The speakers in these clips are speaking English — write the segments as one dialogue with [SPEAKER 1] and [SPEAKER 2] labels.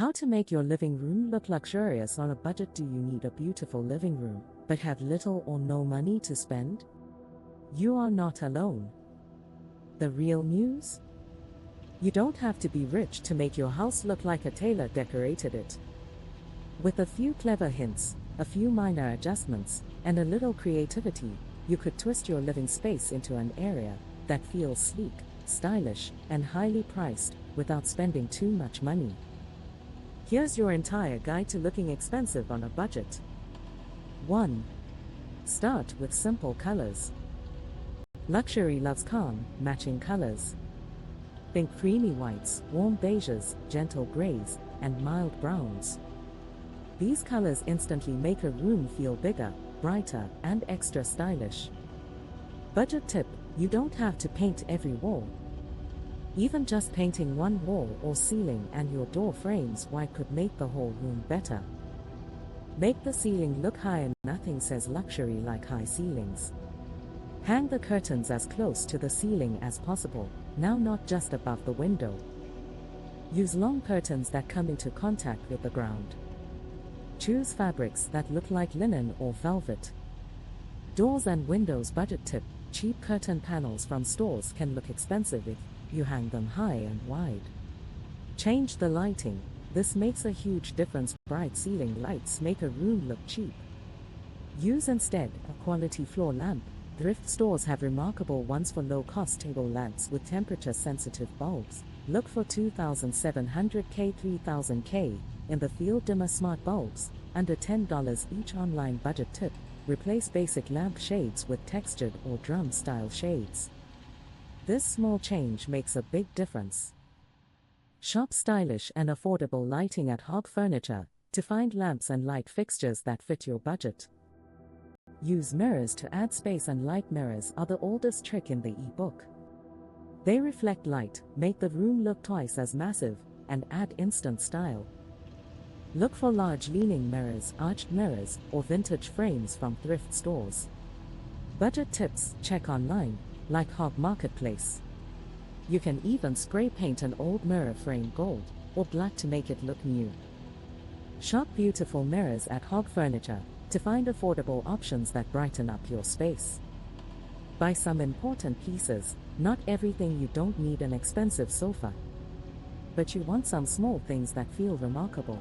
[SPEAKER 1] How to make your living room look luxurious on a budget. Do you need a beautiful living room, but have little or no money to spend? You are not alone. The real news? You don't have to be rich to make your house look like a tailor decorated it. With a few clever hints, a few minor adjustments, and a little creativity, you could twist your living space into an area that feels sleek, stylish, and highly priced without spending too much money. Here's your entire guide to looking expensive on a budget. 1. Start with simple colors. Luxury loves calm, matching colors. Think creamy whites, warm beiges, gentle grays, and mild browns. These colors instantly make a room feel bigger, brighter, and extra stylish. Budget tip: you don't have to paint every wall. Even just painting one wall or ceiling and your door frames white could make the whole room better. Make the ceiling look high. Nothing says luxury like high ceilings. Hang the curtains as close to the ceiling as possible, now not just above the window. Use long curtains that come into contact with the ground. Choose fabrics that look like linen or velvet. Doors and windows. Budget tip: cheap curtain panels from stores can look expensive if you hang them high and wide. Change the lighting. This makes a huge difference. Bright ceiling lights make a room look cheap. Use instead a quality floor lamp. Thrift stores have remarkable ones for low-cost table lamps with temperature-sensitive bulbs. Look for 2,700K, 3,000K in the field. Dimmer smart bulbs, under $10 each. Online budget tip: replace basic lamp shades with textured or drum-style shades. This small change makes a big difference. Shop stylish and affordable lighting at Hog Furniture to find lamps and light fixtures that fit your budget. Use mirrors to add space, and light mirrors are the oldest trick in the e-book. They reflect light, make the room look twice as massive, and add instant style. Look for large leaning mirrors, arched mirrors, or vintage frames from thrift stores. Budget tips: check online, like Hog Marketplace. You can even spray paint an old mirror frame gold or black to make it look new. Shop beautiful mirrors at Hog Furniture to find affordable options that brighten up your space. Buy some important pieces. Not everything. You don't need an expensive sofa, but you want some small things that feel remarkable.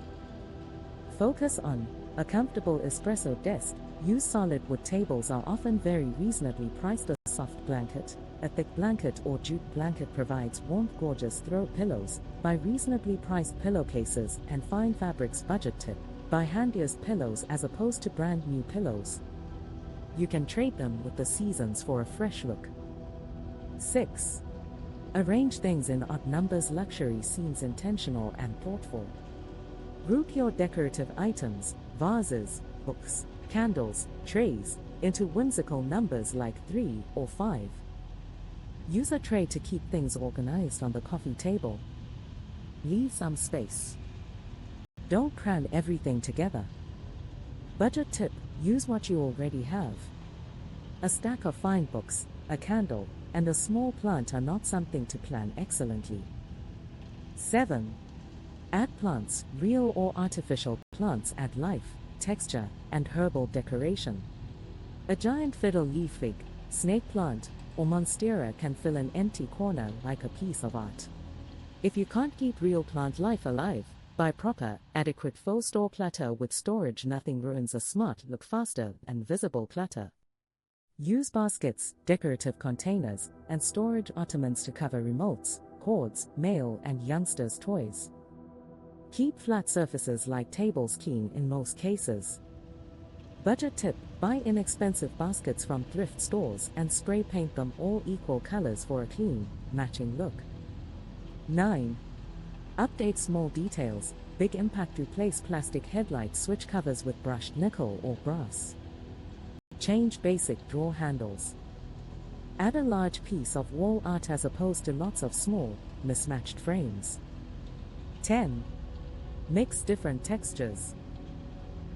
[SPEAKER 1] Focus on a comfortable espresso desk. Use solid wood. Tables are often very reasonably priced. A soft blanket, a thick blanket, or jute blanket provides warmth. Gorgeous throw pillows. Buy reasonably priced pillowcases and fine fabrics. Budget tip: buy handiest pillows as opposed to brand new pillows. You can trade them with the seasons for a fresh look. 6. Arrange things in odd numbers. Luxury seems intentional and thoughtful. Group your decorative items, vases, books, candles, trays, into whimsical numbers like 3 or 5. Use a tray to keep things organized on the coffee table. Leave some space. Don't cram everything together. Budget tip: use what you already have. A stack of fine books, a candle, and a small plant are not something to plan excellently. 7. Add plants. Real or artificial plants add life, texture, and herbal decoration. A giant fiddle leaf fig, snake plant, or monstera can fill an empty corner like a piece of art. If you can't keep real plant life alive, buy proper, adequate faux store clutter with storage. Nothing ruins a smart look faster than visible clutter. Use baskets, decorative containers, and storage ottomans to cover remotes, cords, mail, and youngsters' toys. Keep flat surfaces like tables clean in most cases. Budget tip: buy inexpensive baskets from thrift stores and spray paint them all equal colors for a clean, matching look. 9. Update small details. Big impact: replace plastic headlight switch covers with brushed nickel or brass. Change basic drawer handles. Add a large piece of wall art as opposed to lots of small, mismatched frames. 10. Mix different textures.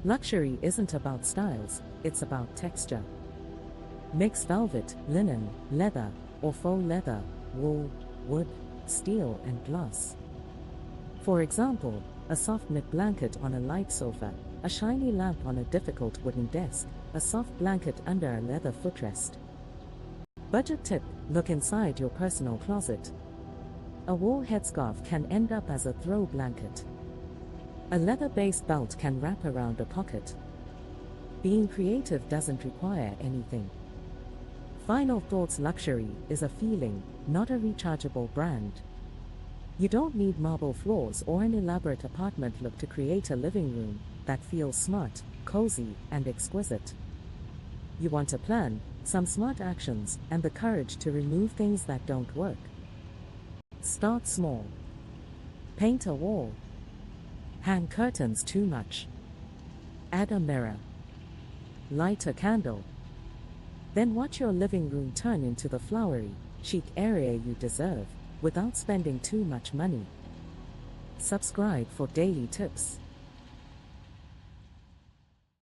[SPEAKER 1] Luxury isn't about styles, it's about texture. Mix velvet, linen, leather, or faux leather, wool, wood, steel, and glass. For example, a soft knit blanket on a light sofa, a shiny lamp on a difficult wooden desk, a soft blanket under a leather footrest. Budget tip: look inside your personal closet. A wool headscarf can end up as a throw blanket. A leather-based belt can wrap around a pocket. Being creative doesn't require anything. Final thoughts: luxury is a feeling, not a rechargeable brand. You don't need marble floors or an elaborate apartment look to create a living room that feels smart, cozy, and exquisite. You want a plan, some smart actions, and the courage to remove things that don't work. Start small. Paint a wall. Hang curtains too much. Add a mirror. Light a candle. Then watch your living room turn into the flowery, chic area you deserve, without spending too much money. Subscribe for daily tips.